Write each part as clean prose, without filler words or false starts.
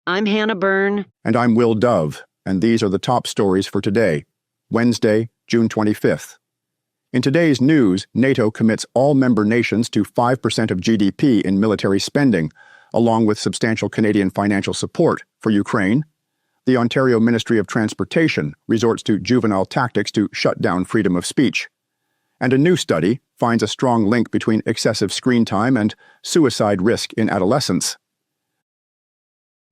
I'm Hannah Byrne. And I'm Will Dove, and these are the top stories for today, Wednesday, June 25th. In today's news, NATO commits all member nations to 5% of GDP in military spending, along with substantial Canadian financial support for Ukraine. The Ontario Ministry of Transportation resorts to juvenile tactics to shut down freedom of speech. And a new study finds a strong link between excessive screen time and suicide risk in adolescents.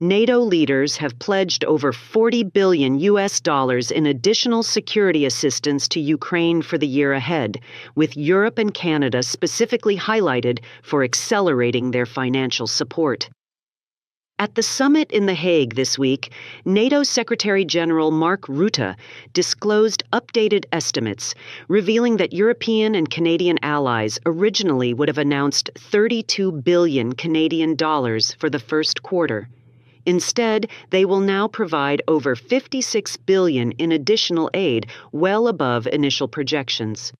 NATO leaders have pledged over $40 billion in additional security assistance to Ukraine for the year ahead, with Europe and Canada specifically highlighted for accelerating their financial support. At the summit in The Hague this week, NATO Secretary General Mark Rutte disclosed updated estimates, revealing that European and Canadian allies originally would have announced $32 billion Canadian dollars for the first quarter. Instead, they will now provide over $56 billion in additional aid, well above initial projections.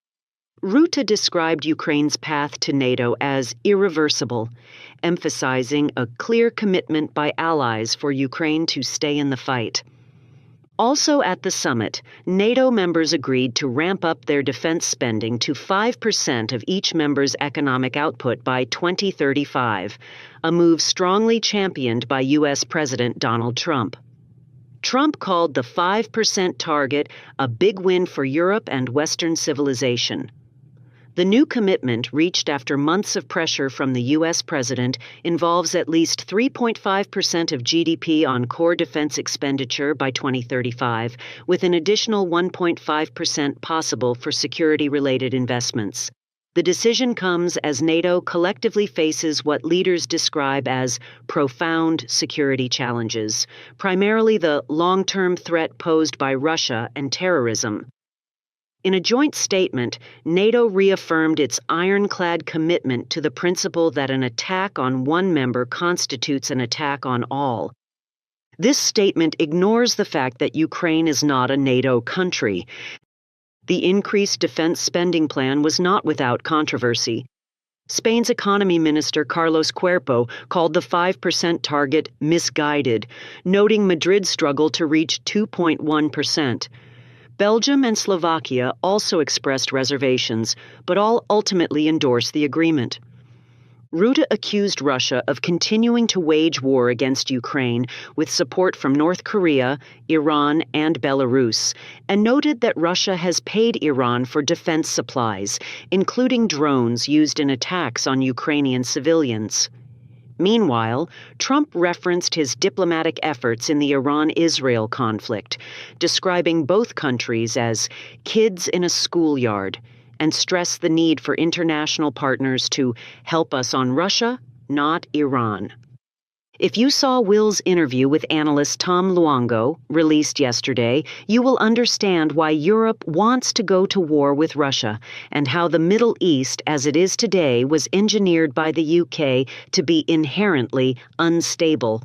Rutte described Ukraine's path to NATO as irreversible, emphasizing a clear commitment by allies for Ukraine to stay in the fight. Also at the summit, NATO members agreed to ramp up their defense spending to 5% of each member's economic output by 2035, a move strongly championed by U.S. President Donald Trump. Trump called the 5% target a big win for Europe and Western civilization. The new commitment, reached after months of pressure from the U.S. president, involves at least 3.5% of GDP on core defense expenditure by 2035, with an additional 1.5% possible for security-related investments. The decision comes as NATO collectively faces what leaders describe as profound security challenges, primarily the long-term threat posed by Russia and terrorism. In a joint statement, NATO reaffirmed its ironclad commitment to the principle that an attack on one member constitutes an attack on all. This statement ignores the fact that Ukraine is not a NATO country. The increased defense spending plan was not without controversy. Spain's economy minister Carlos Cuerpo called the 5% target misguided, noting Madrid's struggle to reach 2.1%. Belgium and Slovakia also expressed reservations, but all ultimately endorsed the agreement. Rutte accused Russia of continuing to wage war against Ukraine with support from North Korea, Iran, and Belarus, and noted that Russia has paid Iran for defense supplies, including drones used in attacks on Ukrainian civilians. Meanwhile, Trump referenced his diplomatic efforts in the Iran-Israel conflict, describing both countries as kids in a schoolyard, and stressed the need for international partners to help us on Russia, not Iran. If you saw Will's interview with analyst Tom Luongo, released yesterday, you will understand why Europe wants to go to war with Russia and how the Middle East, as it is today, was engineered by the UK to be inherently unstable.